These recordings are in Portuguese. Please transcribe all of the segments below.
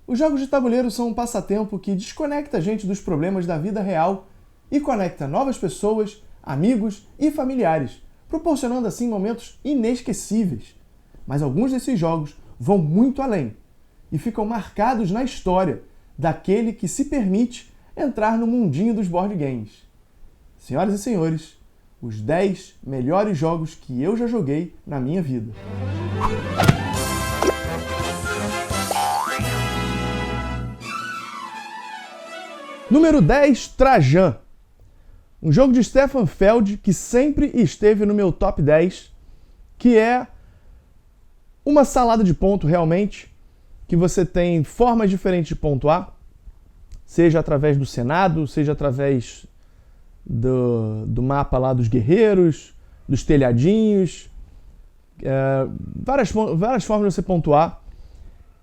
Os jogos de tabuleiro são um passatempo que desconecta a gente dos problemas da vida real e conecta novas pessoas, amigos e familiares, proporcionando assim momentos inesquecíveis. Mas alguns desses jogos vão muito além e ficam marcados na história daquele que se permite entrar no mundinho dos board games. Senhoras e senhores, os 10 melhores jogos que eu já joguei na minha vida. Número 10, Trajan. Um jogo de Stefan Feld que sempre esteve no meu top 10, que é uma salada de ponto realmente, que você tem formas diferentes de pontuar, seja através do Senado, seja através do mapa lá dos guerreiros, dos telhadinhos, várias formas de você pontuar.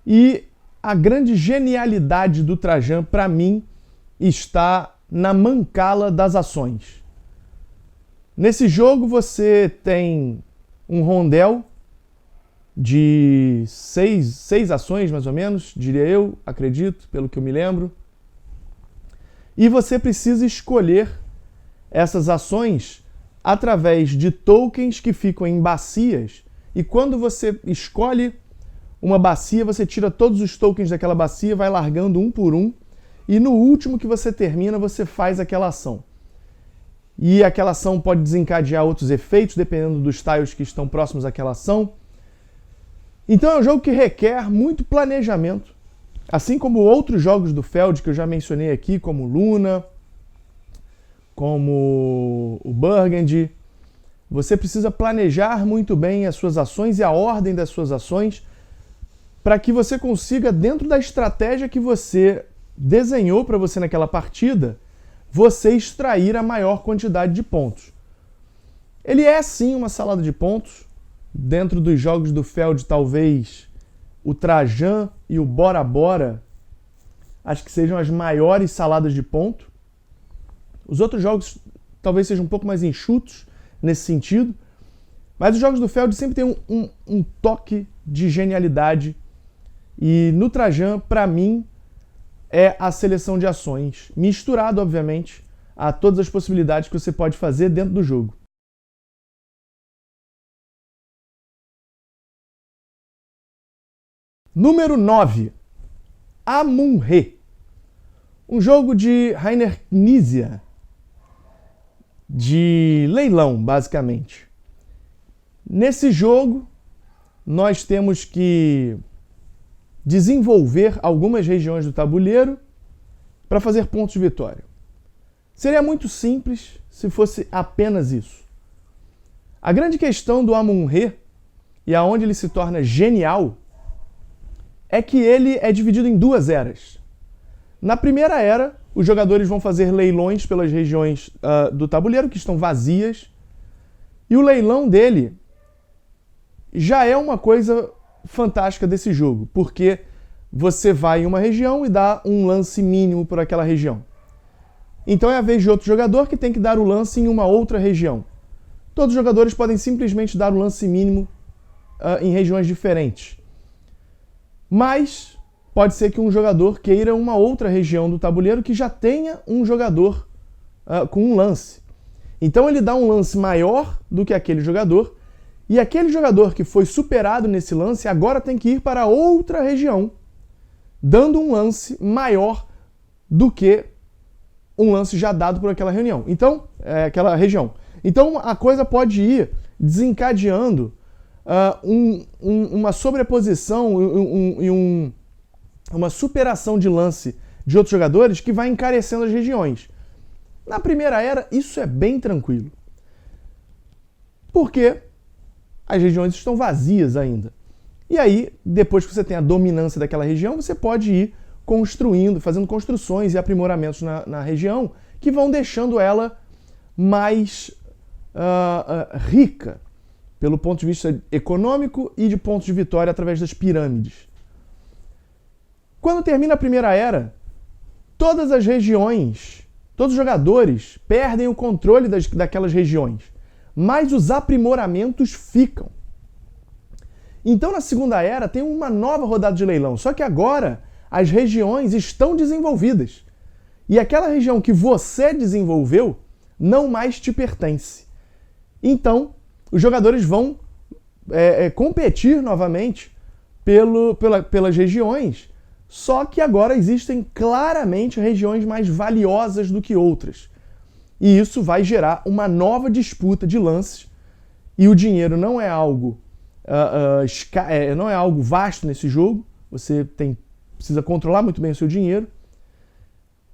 E a grande genialidade do Trajan, para mim, está na mancala das ações. Nesse jogo você tem um rondel de seis ações, mais ou menos, diria eu, acredito, pelo que eu me lembro. E você precisa escolher essas ações através de tokens que ficam em bacias. E quando você escolhe uma bacia, você tira todos os tokens daquela bacia, vai largando um por um. E no último que você termina, você faz aquela ação. E aquela ação pode desencadear outros efeitos, dependendo dos tiles que estão próximos àquela ação. Então é um jogo que requer muito planejamento. Assim como outros jogos do Feld que eu já mencionei aqui, como Luna, como o Burgundy. Você precisa planejar muito bem as suas ações e a ordem das suas ações para que você consiga, dentro da estratégia que você desenhou para você naquela partida, você extrair a maior quantidade de pontos. Ele é sim uma salada de pontos. Dentro dos jogos do Feld, talvez o Trajan e o Bora Bora acho que sejam as maiores saladas de ponto. Os outros jogos talvez sejam um pouco mais enxutos nesse sentido, mas os jogos do Feld sempre têm um toque de genialidade. E no Trajan, para mim, é a seleção de ações, misturado, obviamente, a todas as possibilidades que você pode fazer dentro do jogo. Número 9, Amun-Re. Um jogo de Rainer Knizia, de leilão, basicamente. Nesse jogo, nós temos que desenvolver algumas regiões do tabuleiro para fazer pontos de vitória. Seria muito simples se fosse apenas isso. A grande questão do Amun-Re, e aonde ele se torna genial, é que ele é dividido em duas eras. Na primeira era, os jogadores vão fazer leilões pelas regiões do tabuleiro que estão vazias, e o leilão dele já é uma coisa fantástica desse jogo, porque você vai em uma região e dá um lance mínimo por aquela região. Então é a vez de outro jogador que tem que dar o lance em uma outra região. Todos os jogadores podem simplesmente dar o lance mínimo em regiões diferentes. Mas pode ser que um jogador queira uma outra região do tabuleiro que já tenha um jogador com um lance. Então ele dá um lance maior do que aquele jogador, e aquele jogador que foi superado nesse lance agora tem que ir para outra região, dando um lance maior do que um lance já dado por aquela reunião. Então, aquela região. Então a coisa pode ir desencadeando uma sobreposição e uma superação de lance de outros jogadores que vai encarecendo as regiões. Na primeira era, isso é bem tranquilo. Porque as regiões estão vazias ainda. E aí, depois que você tem a dominância daquela região, você pode ir construindo, fazendo construções e aprimoramentos na região que vão deixando ela mais rica, pelo ponto de vista econômico e de pontos de vitória através das pirâmides. Quando termina a primeira era, todas as regiões, todos os jogadores perdem o controle daquelas regiões, mas os aprimoramentos ficam. Então, na segunda era, tem uma nova rodada de leilão, só que agora as regiões estão desenvolvidas. E aquela região que você desenvolveu não mais te pertence. Então, os jogadores vão competir novamente pelas regiões, só que agora existem claramente regiões mais valiosas do que outras. E isso vai gerar uma nova disputa de lances, e o dinheiro não é algo, não é algo vasto nesse jogo, você precisa controlar muito bem o seu dinheiro,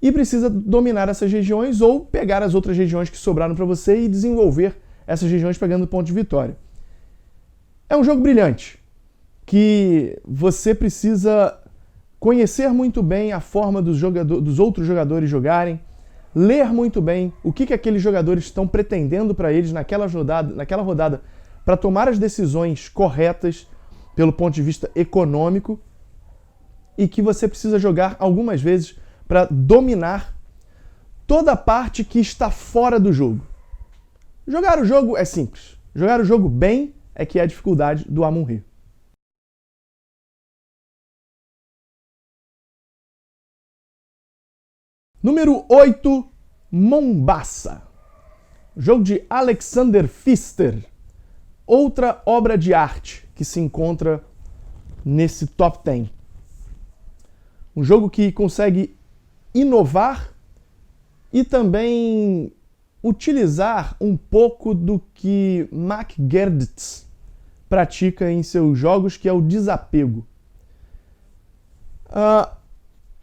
e precisa dominar essas regiões ou pegar as outras regiões que sobraram para você e desenvolver essas regiões pegando ponto de vitória. É um jogo brilhante, que você precisa conhecer muito bem a forma dos outros jogadores jogarem, ler muito bem o que aqueles jogadores estão pretendendo para eles naquela rodada para tomar as decisões corretas pelo ponto de vista econômico, e que você precisa jogar algumas vezes para dominar toda a parte que está fora do jogo. Jogar o jogo é simples. Jogar o jogo bem é que é a dificuldade do Amun-Re. Número 8, Mombasa. Jogo de Alexander Pfister. Outra obra de arte que se encontra nesse top 10. Um jogo que consegue inovar e também utilizar um pouco do que Mac Gerditz pratica em seus jogos, que é o desapego.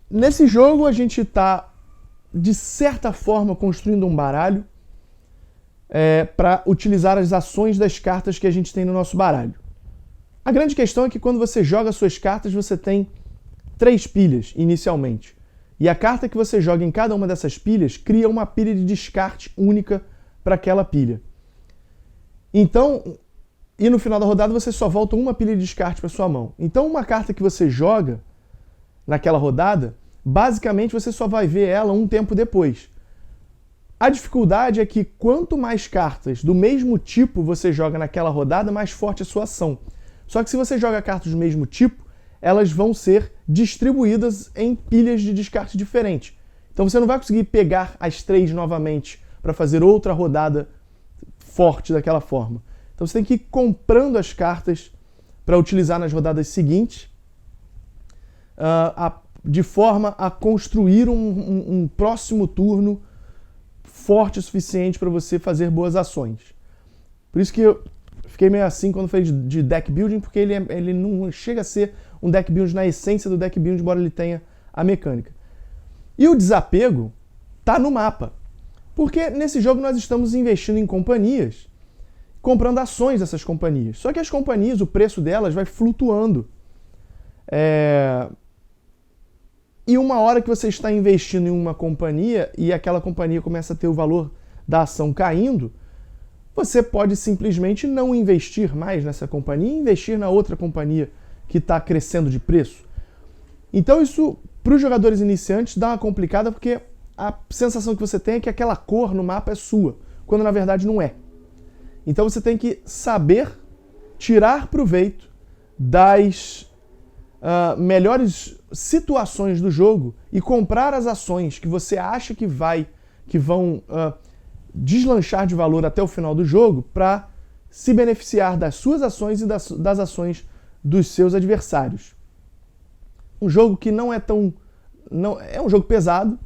Nesse jogo a gente está, de certa forma, construindo um baralho para utilizar as ações das cartas que a gente tem no nosso baralho. A grande questão é que quando você joga suas cartas, você tem 3 pilhas inicialmente. E a carta que você joga em cada uma dessas pilhas cria uma pilha de descarte única para aquela pilha. Então, e no final da rodada você só volta uma pilha de descarte para sua mão. Então, uma carta que você joga naquela rodada, basicamente você só vai ver ela um tempo depois. A dificuldade é que quanto mais cartas do mesmo tipo você joga naquela rodada, mais forte a sua ação. Só que se você joga cartas do mesmo tipo, elas vão ser distribuídas em pilhas de descarte diferentes. Então você não vai conseguir pegar as 3 novamente para fazer outra rodada forte daquela forma. Então você tem que ir comprando as cartas para utilizar nas rodadas seguintes, de forma a construir um próximo turno forte o suficiente para você fazer boas ações. Por isso que eu fiquei meio assim quando falei de deck building, porque ele não chega a ser um deck building na essência do deck building, embora ele tenha a mecânica. E o desapego está no mapa, porque nesse jogo nós estamos investindo em companhias, comprando ações dessas companhias. Só que as companhias, o preço delas vai flutuando. E uma hora que você está investindo em uma companhia e aquela companhia começa a ter o valor da ação caindo, você pode simplesmente não investir mais nessa companhia e investir na outra companhia que está crescendo de preço. Então isso, para os jogadores iniciantes, dá uma complicada, porque a sensação que você tem é que aquela cor no mapa é sua, quando na verdade não é. Então você tem que saber tirar proveito das melhores situações do jogo e comprar as ações que você acha que vão deslanchar de valor até o final do jogo, para se beneficiar das suas ações e das ações dos seus adversários. Um jogo que não é tão... é um jogo pesado,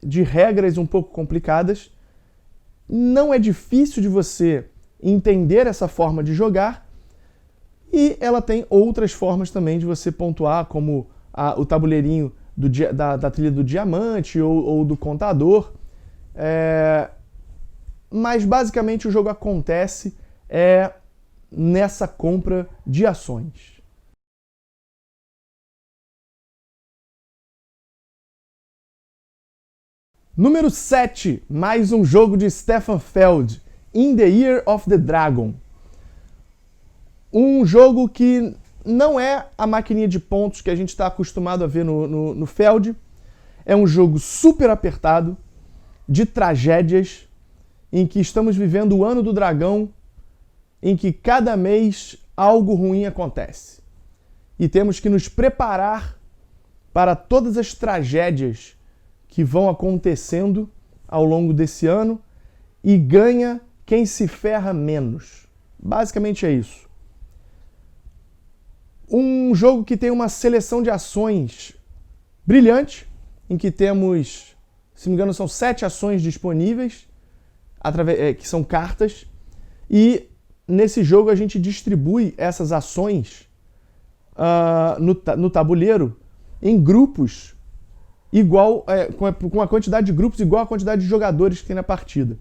de regras um pouco complicadas. Não é difícil de você entender essa forma de jogar, e ela tem outras formas também de você pontuar, como o tabuleirinho da trilha do diamante ou do contador. Mas basicamente o jogo acontece nessa compra de ações. Número 7, mais um jogo de Stefan Feld, In the Year of the Dragon. Um jogo que não é a maquininha de pontos que a gente está acostumado a ver no Feld. É um jogo super apertado, de tragédias, em que estamos vivendo o ano do dragão, em que cada mês algo ruim acontece. E temos que nos preparar para todas as tragédias que vão acontecendo ao longo desse ano e ganha quem se ferra menos. Basicamente é isso. Um jogo que tem uma seleção de ações brilhante, em que temos, se não me engano, são 7 ações disponíveis, que são cartas, e nesse jogo a gente distribui essas ações no tabuleiro em grupos igual, com a quantidade de grupos igual à quantidade de jogadores que tem na partida.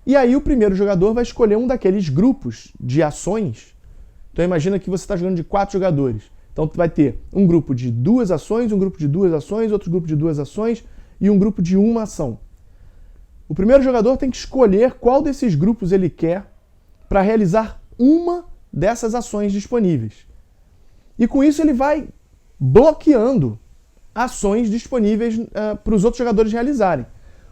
E aí o primeiro jogador vai escolher um daqueles grupos de ações. Então imagina que você está jogando de 4 jogadores. Então tu vai ter um grupo de 2 ações, um grupo de 2 ações, outro grupo de 2 ações e um grupo de 1 ação. O primeiro jogador tem que escolher qual desses grupos ele quer para realizar uma dessas ações disponíveis. E com isso ele vai bloqueando ações disponíveis para os outros jogadores realizarem.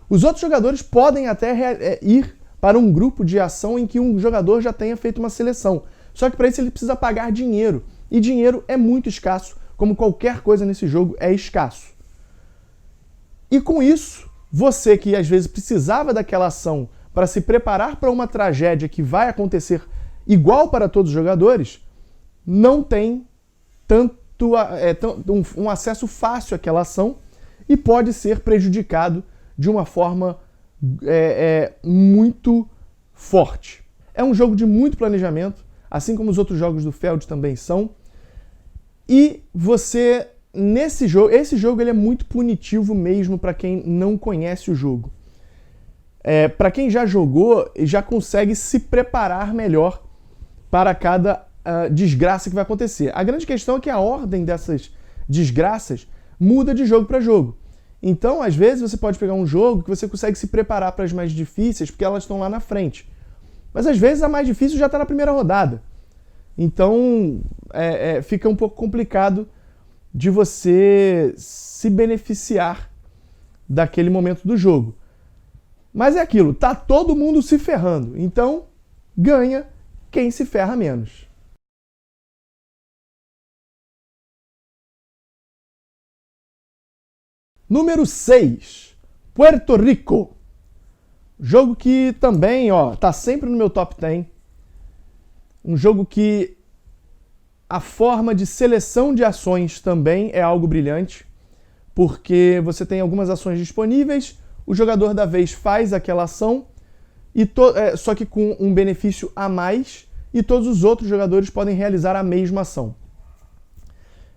Os outros jogadores podem até ir para um grupo de ação em que um jogador já tenha feito uma seleção. Só que para isso ele precisa pagar dinheiro. E dinheiro é muito escasso, como qualquer coisa nesse jogo é escasso. E com isso, você que às vezes precisava daquela ação para se preparar para uma tragédia que vai acontecer igual para todos os jogadores, não tem um acesso fácil àquela ação e pode ser prejudicado de uma forma muito forte. É um jogo de muito planejamento, assim como os outros jogos do Feld também são. E você, esse jogo ele é muito punitivo mesmo para quem não conhece o jogo. Para quem já jogou, já consegue se preparar melhor para cada desgraça que vai acontecer. A grande questão é que a ordem dessas desgraças muda de jogo para jogo. Então, às vezes, você pode pegar um jogo que você consegue se preparar para as mais difíceis, porque elas estão lá na frente. Mas, às vezes, a mais difícil já está na primeira rodada. Então, fica um pouco complicado de você se beneficiar daquele momento do jogo. Mas é aquilo, tá todo mundo se ferrando. Então, ganha quem se ferra menos. Número 6, Puerto Rico. Jogo que também, tá sempre no meu top 10. Um jogo que a forma de seleção de ações também é algo brilhante, porque você tem algumas ações disponíveis, o jogador da vez faz aquela ação, só que com um benefício a mais, e todos os outros jogadores podem realizar a mesma ação.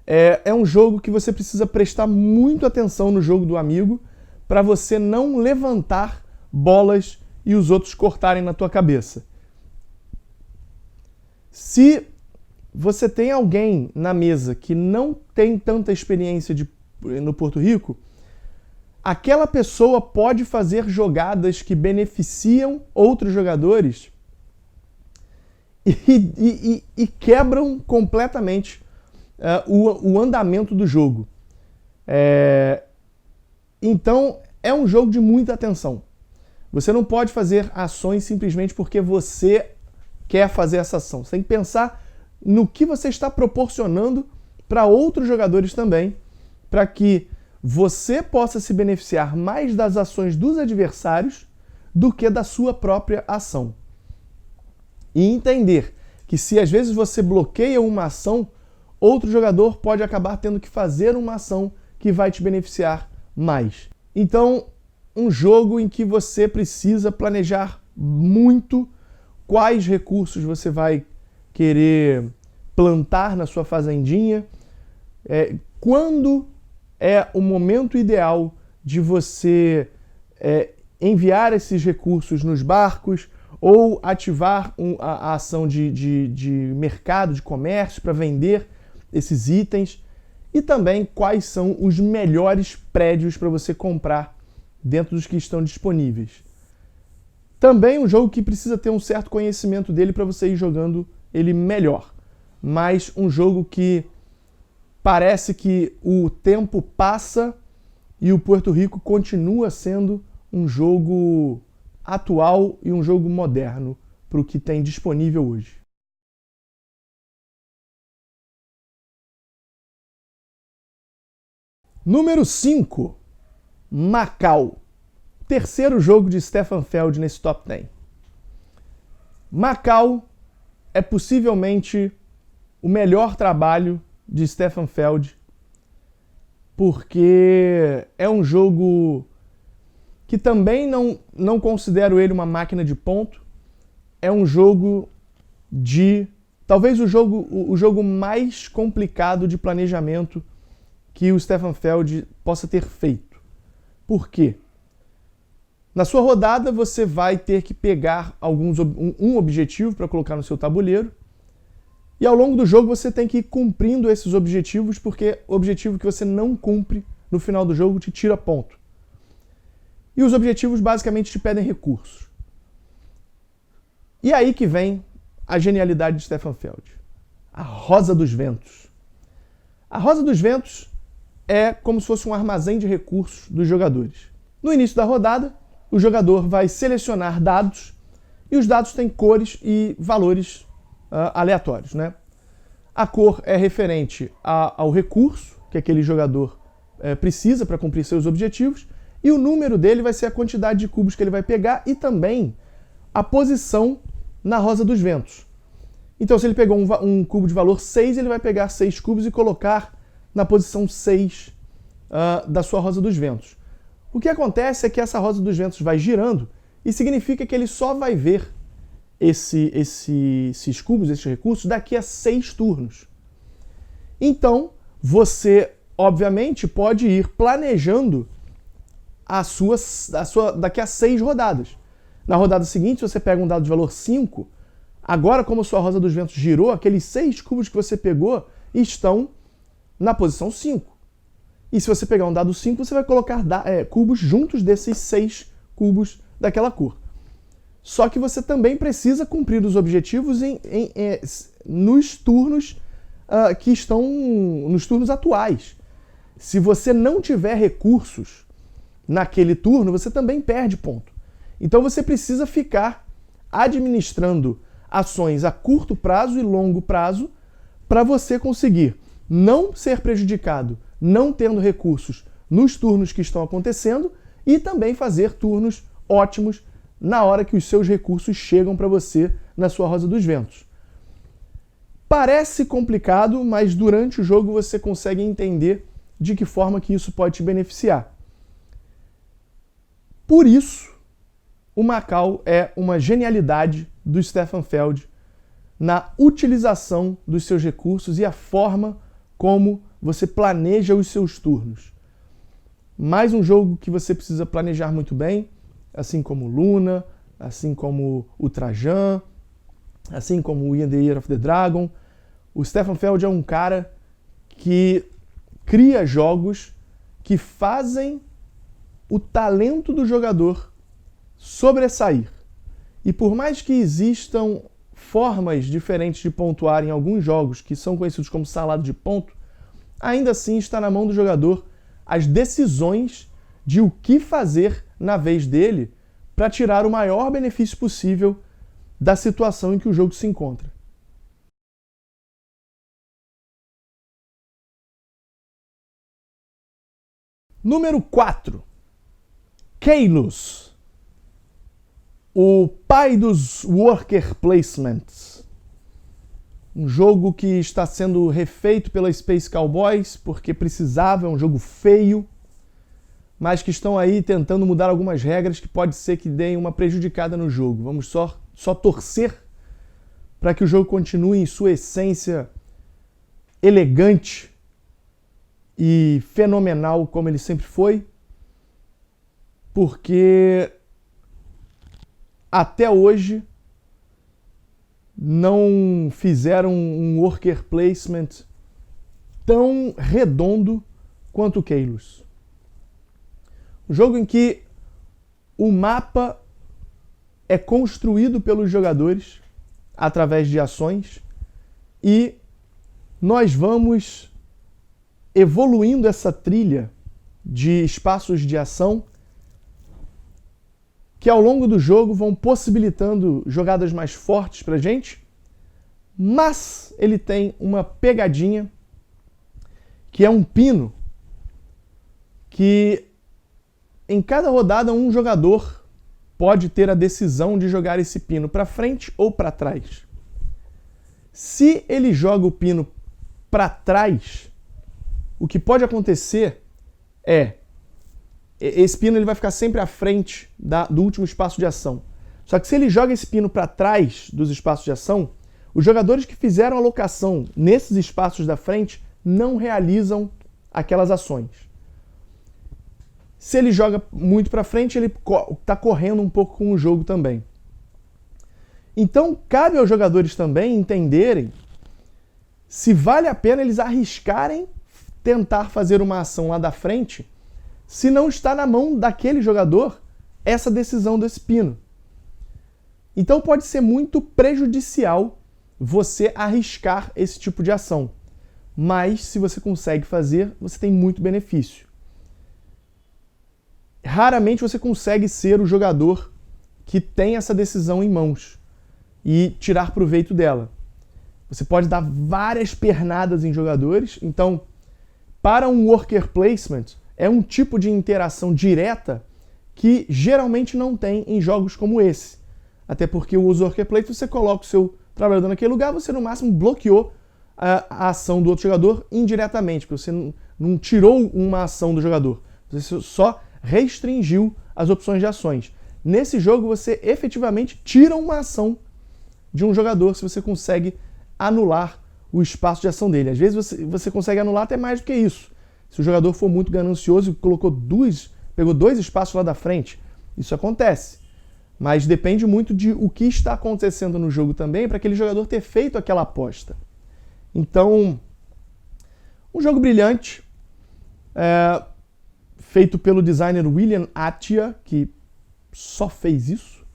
É um jogo que você precisa prestar muito atenção no jogo do amigo para você não levantar bolas e os outros cortarem na tua cabeça. Se você tem alguém na mesa que não tem tanta experiência no Porto Rico, aquela pessoa pode fazer jogadas que beneficiam outros jogadores e quebram completamente o andamento do jogo. Então, é um jogo de muita atenção. Você não pode fazer ações simplesmente porque você quer fazer essa ação. Você tem que pensar no que você está proporcionando para outros jogadores também, para que você possa se beneficiar mais das ações dos adversários do que da sua própria ação. E entender que se às vezes você bloqueia uma ação, outro jogador pode acabar tendo que fazer uma ação que vai te beneficiar mais. Então, um jogo em que você precisa planejar muito quais recursos você vai querer plantar na sua fazendinha, quando é o momento ideal de você enviar esses recursos nos barcos ou ativar a ação de mercado, de comércio para vender esses itens, e também quais são os melhores prédios para você comprar dentro dos que estão disponíveis. Também um jogo que precisa ter um certo conhecimento dele para você ir jogando ele melhor, mas um jogo que parece que o tempo passa e o Puerto Rico continua sendo um jogo atual e um jogo moderno para o que tem disponível hoje. Número 5, Macau. Terceiro jogo de Stefan Feld nesse top 10. Macau é possivelmente o melhor trabalho de Stefan Feld, porque é um jogo que também não considero ele uma máquina de ponto. É um jogo de... talvez o jogo mais complicado de planejamento que o Stefan Feld possa ter feito. Por quê? Na sua rodada, você vai ter que pegar um objetivo para colocar no seu tabuleiro, e ao longo do jogo você tem que ir cumprindo esses objetivos, porque o objetivo que você não cumpre no final do jogo te tira ponto. E os objetivos basicamente te pedem recursos. E aí que vem a genialidade de Stefan Feld. A Rosa dos Ventos. A Rosa dos Ventos é como se fosse um armazém de recursos dos jogadores. No início da rodada, o jogador vai selecionar dados, e os dados têm cores e valores aleatórios, né? A cor é referente ao recurso que aquele jogador precisa para cumprir seus objetivos, e o número dele vai ser a quantidade de cubos que ele vai pegar e também a posição na Rosa dos Ventos. Então, se ele pegou um cubo de valor 6, ele vai pegar 6 cubos e colocar na posição 6 da sua Rosa dos Ventos. O que acontece é que essa Rosa dos Ventos vai girando e significa que ele só vai ver esses cubos, esses recursos, daqui a 6 turnos. Então, você, obviamente, pode ir planejando daqui a 6 rodadas. Na rodada seguinte, se você pega um dado de valor 5, agora, como sua Rosa dos Ventos girou, aqueles 6 cubos que você pegou estão na posição 5. E se você pegar um dado 5, você vai colocar cubos juntos desses 6 cubos daquela cor. Só que você também precisa cumprir os objetivos nos turnos que estão nos turnos atuais. Se você não tiver recursos naquele turno, você também perde ponto. Então você precisa ficar administrando ações a curto prazo e longo prazo para você conseguir não ser prejudicado, não tendo recursos nos turnos que estão acontecendo, e também fazer turnos ótimos na hora que os seus recursos chegam para você na sua Rosa dos Ventos. Parece complicado, mas durante o jogo você consegue entender de que forma que isso pode te beneficiar. Por isso, o Macau é uma genialidade do Stefan Feld na utilização dos seus recursos e a forma como você planeja os seus turnos. Mais um jogo que você precisa planejar muito bem, assim como Luna, assim como o Trajan, assim como o In the Year of the Dragon. O Stefan Feld é um cara que cria jogos que fazem o talento do jogador sobressair. E por mais que existam formas diferentes de pontuar em alguns jogos que são conhecidos como salada de ponto, ainda assim está na mão do jogador as decisões de o que fazer na vez dele para tirar o maior benefício possível da situação em que o jogo se encontra. Número 4. Keylus, o pai dos worker placements. Um jogo que está sendo refeito pela Space Cowboys porque precisava, é um jogo feio, mas que estão aí tentando mudar algumas regras que pode ser que deem uma prejudicada no jogo. Vamos só torcer para que o jogo continue em sua essência elegante e fenomenal como ele sempre foi, porque até hoje não fizeram um worker placement tão redondo quanto o Keylus. Um jogo em que o mapa é construído pelos jogadores através de ações e nós vamos evoluindo essa trilha de espaços de ação que ao longo do jogo vão possibilitando jogadas mais fortes pra gente, mas ele tem uma pegadinha que é um pino que em cada rodada um jogador pode ter a decisão de jogar esse pino para frente ou para trás. Se ele joga o pino para trás, o que pode acontecer é esse pino ele vai ficar sempre à frente do último espaço de ação. Só que se ele joga esse pino para trás dos espaços de ação, os jogadores que fizeram a alocação nesses espaços da frente não realizam aquelas ações. Se ele joga muito para frente, ele está correndo um pouco com o jogo também. Então, cabe aos jogadores também entenderem se vale a pena eles arriscarem tentar fazer uma ação lá da frente, se não está na mão daquele jogador essa decisão desse pino. Então pode ser muito prejudicial você arriscar esse tipo de ação. Mas se você consegue fazer, você tem muito benefício. Raramente você consegue ser o jogador que tem essa decisão em mãos e tirar proveito dela. Você pode dar várias pernadas em jogadores. Então, para um worker placement, é um tipo de interação direta que geralmente não tem em jogos como esse. Até porque o worker placement, você coloca o seu trabalhador naquele lugar, você no máximo bloqueou a ação do outro jogador indiretamente, porque você não tirou uma ação do jogador. Você só restringiu as opções de ações. Nesse jogo, você efetivamente tira uma ação de um jogador se você consegue anular o espaço de ação dele. Às vezes você consegue anular até mais do que isso. Se o jogador for muito ganancioso e pegou dois espaços lá da frente, isso acontece. Mas depende muito de o que está acontecendo no jogo também para aquele jogador ter feito aquela aposta. Então, um jogo brilhante, feito pelo designer William Attia, que só fez isso,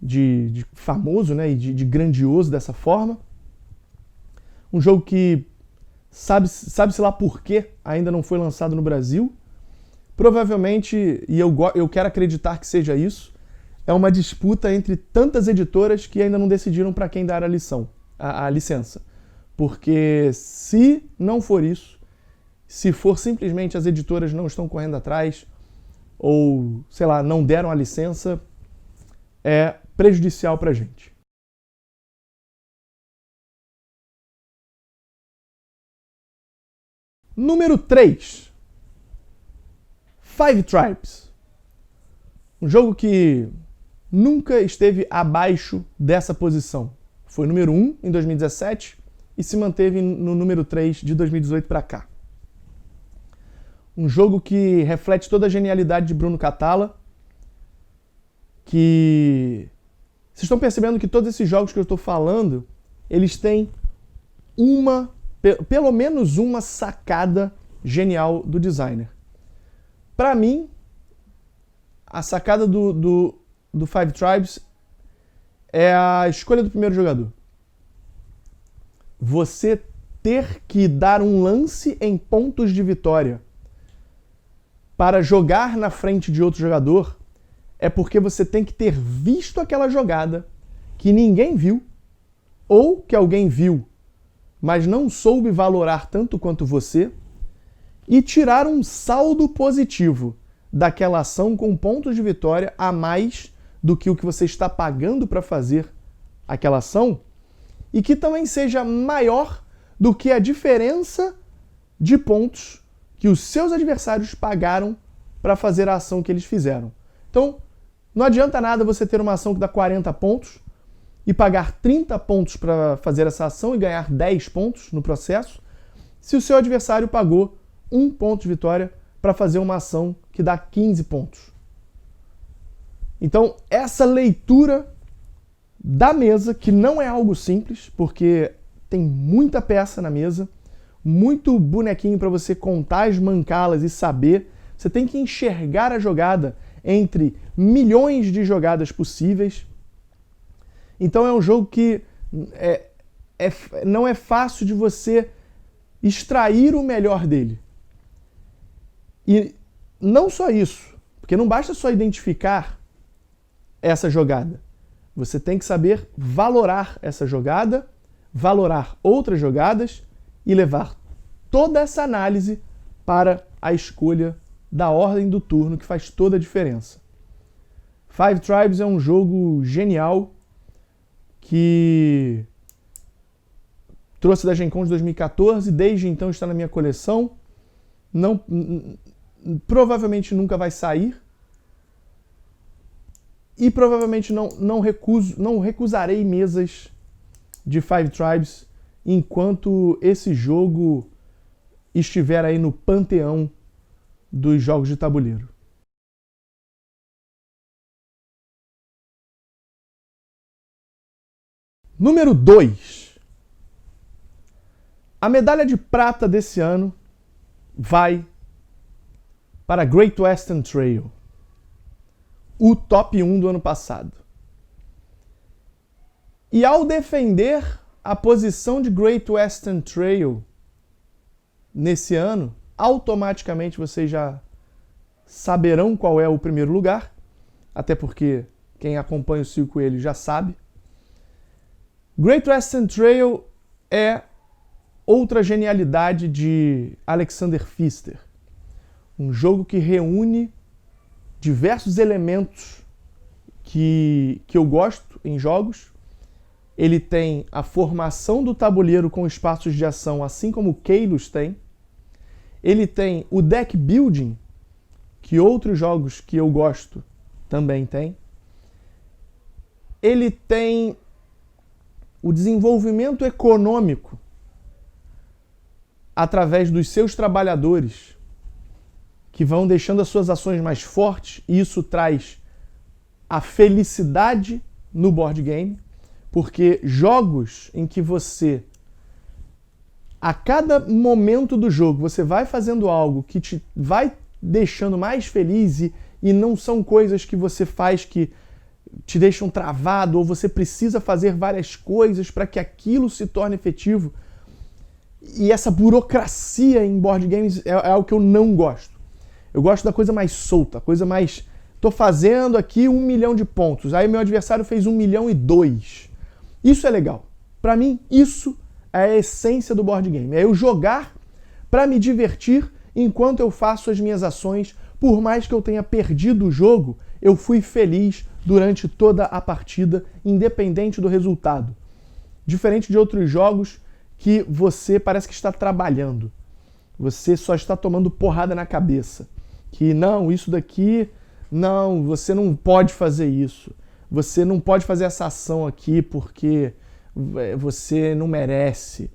de famoso, né, e de grandioso dessa forma. Um jogo que sabe-se lá por que ainda não foi lançado no Brasil. Provavelmente, e eu quero acreditar que seja isso, é uma disputa entre tantas editoras que ainda não decidiram para quem dar a licença. Porque se não for isso, se for simplesmente as editoras não estão correndo atrás, ou, sei lá, não deram a licença, é prejudicial para a gente. Número 3. Five Tribes. Um jogo que nunca esteve abaixo dessa posição. Foi número 1 em 2017 e se manteve no número 3 de 2018 para cá. Um jogo que reflete toda a genialidade de Bruno Cathala, que... Vocês estão percebendo que todos esses jogos que eu estou falando, eles têm pelo menos uma sacada genial do designer. Para mim, a sacada do Five Tribes é a escolha do primeiro jogador. Você ter que dar um lance em pontos de vitória para jogar na frente de outro jogador é porque você tem que ter visto aquela jogada que ninguém viu ou que alguém viu, mas não soube valorar tanto quanto você, e tirar um saldo positivo daquela ação com pontos de vitória a mais do que o que você está pagando para fazer aquela ação, e que também seja maior do que a diferença de pontos que os seus adversários pagaram para fazer a ação que eles fizeram. Então, não adianta nada você ter uma ação que dá 40 pontos e pagar 30 pontos para fazer essa ação e ganhar 10 pontos no processo, se o seu adversário pagou 1 ponto de vitória para fazer uma ação que dá 15 pontos. Então, essa leitura da mesa, que não é algo simples, porque tem muita peça na mesa, muito bonequinho para você contar as mancalas e saber. Você tem que enxergar a jogada entre milhões de jogadas possíveis. Então é um jogo que não é fácil de você extrair o melhor dele. E não só isso, porque não basta só identificar essa jogada. Você tem que saber valorar essa jogada, valorar outras jogadas e levar toda essa análise para a escolha da ordem do turno que faz toda a diferença. Five Tribes é um jogo genial que trouxe da Gen Con de 2014, desde então está na minha coleção. Provavelmente nunca vai sair. E provavelmente não recusarei mesas de Five Tribes enquanto esse jogo estiver aí no panteão dos jogos de tabuleiro. Número 2. A medalha de prata desse ano vai para Great Western Trail, o top 1 do ano passado. E ao defender a posição de Great Western Trail nesse ano, automaticamente vocês já saberão qual é o primeiro lugar, até porque quem acompanha o Silco ele já sabe. Great Western Trail é outra genialidade de Alexander Pfister. Um jogo que reúne diversos elementos que eu gosto em jogos. Ele tem a formação do tabuleiro com espaços de ação, assim como o Keylus tem. Ele tem o deck building, que outros jogos que eu gosto também tem. Ele tem o desenvolvimento econômico através dos seus trabalhadores, que vão deixando as suas ações mais fortes, e isso traz a felicidade no board game, porque jogos em que você, a cada momento do jogo, você vai fazendo algo que te vai deixando mais feliz e não são coisas que você faz que te deixam travado, ou você precisa fazer várias coisas para que aquilo se torne efetivo. E essa burocracia em board games é algo que eu não gosto. Eu gosto da coisa mais solta, coisa mais... Tô fazendo aqui 1 milhão de pontos, aí meu adversário fez 1 milhão e 2. Isso é legal. Para mim, isso é a essência do board game. É eu jogar para me divertir enquanto eu faço as minhas ações. Por mais que eu tenha perdido o jogo, eu fui feliz durante toda a partida, independente do resultado. Diferente de outros jogos que você parece que está trabalhando. Você só está tomando porrada na cabeça. Que não, isso daqui, não, você não pode fazer isso. Você não pode fazer essa ação aqui porque você não merece.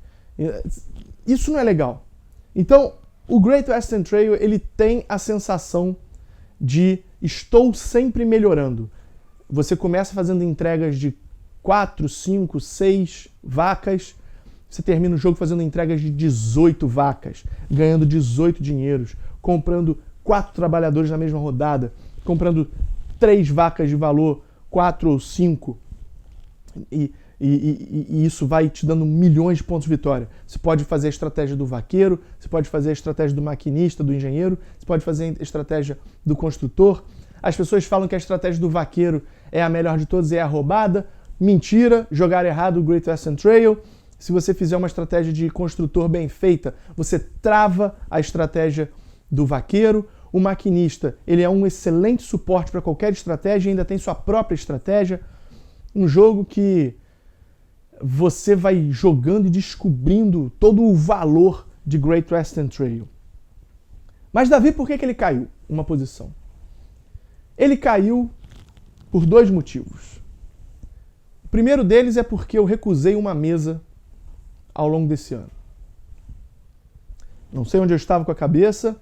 Isso não é legal. Então, o Great Western Trail, ele tem a sensação de estou sempre melhorando. Você começa fazendo entregas de 4, 5, 6 vacas, você termina o jogo fazendo entregas de 18 vacas, ganhando 18 dinheiros, comprando 4 trabalhadores na mesma rodada, comprando 3 vacas de valor, 4 ou 5, e isso vai te dando milhões de pontos de vitória. Você pode fazer a estratégia do vaqueiro, você pode fazer a estratégia do maquinista, do engenheiro, você pode fazer a estratégia do construtor. As pessoas falam que a estratégia do vaqueiro é a melhor de todas e é a roubada. Mentira, jogar errado o Great Western Trail. Se você fizer uma estratégia de construtor bem feita, você trava a estratégia do vaqueiro. O maquinista, ele é um excelente suporte para qualquer estratégia e ainda tem sua própria estratégia. Um jogo que você vai jogando e descobrindo todo o valor de Great Western Trail. Mas Davi, por que ele caiu uma posição? Ele caiu por 2 motivos. O primeiro deles é porque eu recusei uma mesa ao longo desse ano. Não sei onde eu estava com a cabeça,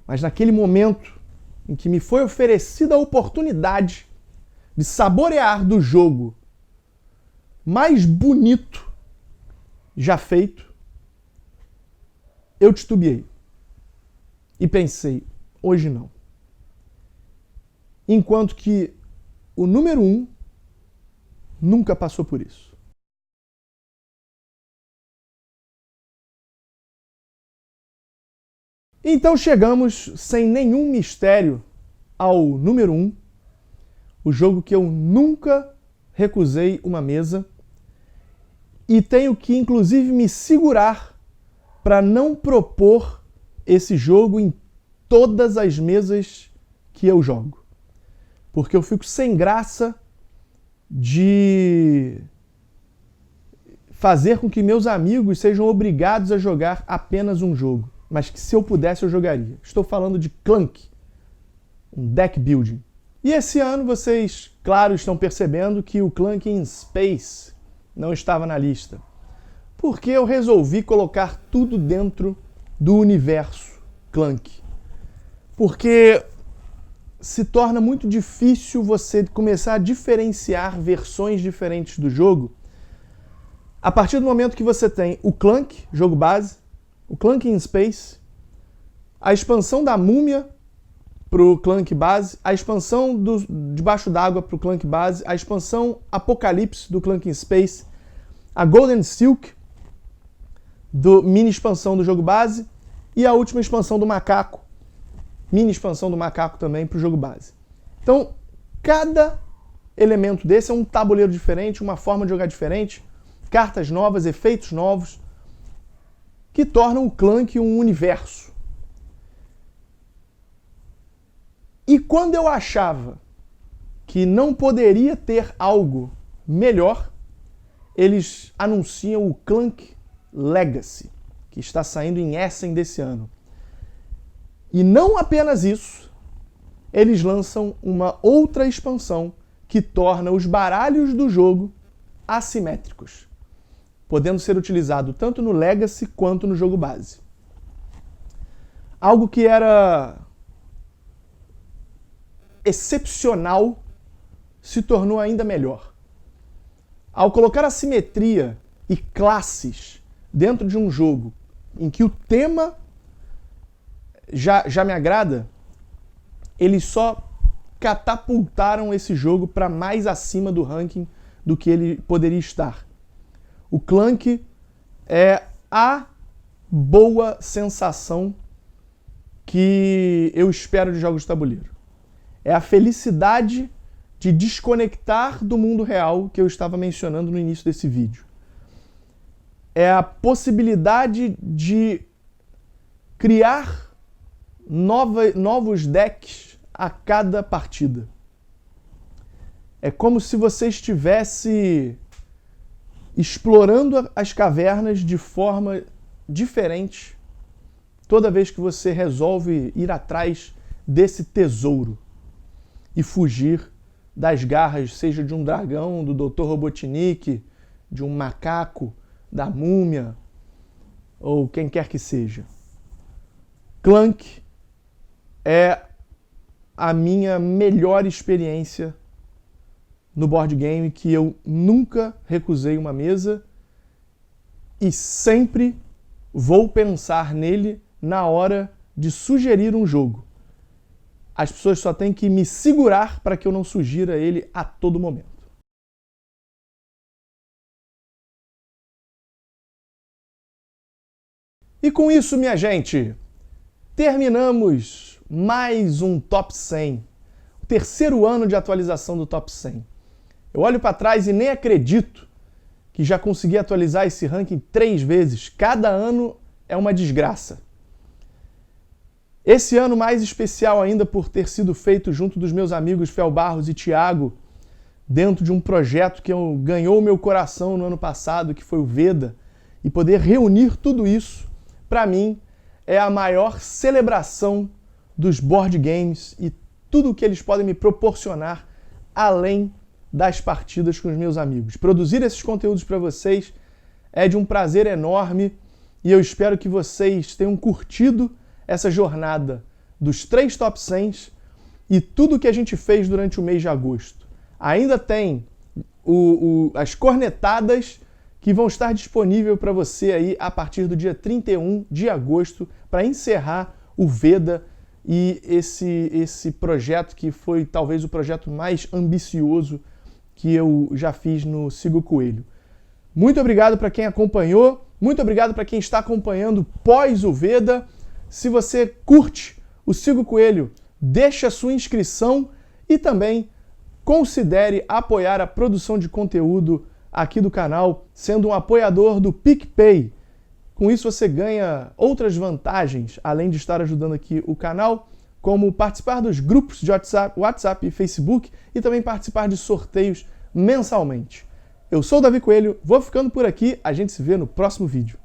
mas naquele momento em que me foi oferecida a oportunidade de saborear do jogo mais bonito já feito, eu titubeei. E pensei, hoje não. Enquanto que o número 1 nunca passou por isso. Então chegamos, sem nenhum mistério, ao número 1, o jogo que eu nunca recusei uma mesa, e tenho que, inclusive, me segurar para não propor esse jogo em todas as mesas que eu jogo. Porque eu fico sem graça de fazer com que meus amigos sejam obrigados a jogar apenas um jogo, mas que se eu pudesse eu jogaria. Estou falando de Clank, um deck building. E esse ano vocês, claro, estão percebendo que o Clank in Space não estava na lista, porque eu resolvi colocar tudo dentro do universo Clank. Porque se torna muito difícil você começar a diferenciar versões diferentes do jogo a partir do momento que você tem o Clank, jogo base, o Clank in Space, a expansão da Múmia para o Clank base, a expansão do Debaixo d'Água para o Clank base, a expansão Apocalipse do Clank in Space, a Golden Silk, do mini expansão do jogo base, e a última expansão do Macaco, mini expansão do Macaco também para o jogo base. Então, cada elemento desse é um tabuleiro diferente, uma forma de jogar diferente, cartas novas, efeitos novos, que tornam o Clank um universo. E quando eu achava que não poderia ter algo melhor, eles anunciam o Clank Legacy, que está saindo em Essen desse ano. E não apenas isso, eles lançam uma outra expansão que torna os baralhos do jogo assimétricos, podendo ser utilizado tanto no Legacy quanto no jogo base. Algo que era excepcional se tornou ainda melhor. Ao colocar assimetria e classes dentro de um jogo em que o tema já me agrada, eles só catapultaram esse jogo para mais acima do ranking do que ele poderia estar. O Clank é a boa sensação que eu espero de jogos de tabuleiro. É a felicidade de desconectar do mundo real que eu estava mencionando no início desse vídeo. É a possibilidade de criar novos decks a cada partida. É como se você estivesse explorando as cavernas de forma diferente toda vez que você resolve ir atrás desse tesouro e fugir das garras, seja de um dragão, do Dr. Robotnik, de um macaco, da múmia, ou quem quer que seja. Clank é a minha melhor experiência no board game, que eu nunca recusei uma mesa e sempre vou pensar nele na hora de sugerir um jogo. As pessoas só têm que me segurar para que eu não sugira ele a todo momento. E com isso, minha gente, terminamos mais um Top 100. O terceiro ano de atualização do Top 100. Eu olho para trás e nem acredito que já consegui atualizar esse ranking 3 vezes. Cada ano é uma desgraça. Esse ano mais especial ainda por ter sido feito junto dos meus amigos Fel Barros e Thiago, dentro de um projeto que ganhou o meu coração no ano passado, que foi o Veda, e poder reunir tudo isso, para mim, é a maior celebração dos board games e tudo o que eles podem me proporcionar, além das partidas com os meus amigos. Produzir esses conteúdos para vocês é de um prazer enorme e eu espero que vocês tenham curtido essa jornada dos 3 Top 100 e tudo que a gente fez durante o mês de agosto. Ainda tem as cornetadas que vão estar disponíveis para você aí a partir do dia 31 de agosto para encerrar o Veda e esse projeto que foi talvez o projeto mais ambicioso que eu já fiz no Siga o Coelho. Muito obrigado para quem acompanhou, muito obrigado para quem está acompanhando pós o Veda. Se você curte o Siga o Coelho, deixe a sua inscrição e também considere apoiar a produção de conteúdo aqui do canal, sendo um apoiador do PicPay, Com isso você ganha outras vantagens, além de estar ajudando aqui o canal, como participar dos grupos de WhatsApp e Facebook e também participar de sorteios mensalmente. Eu sou o Davi Coelho, vou ficando por aqui, a gente se vê no próximo vídeo.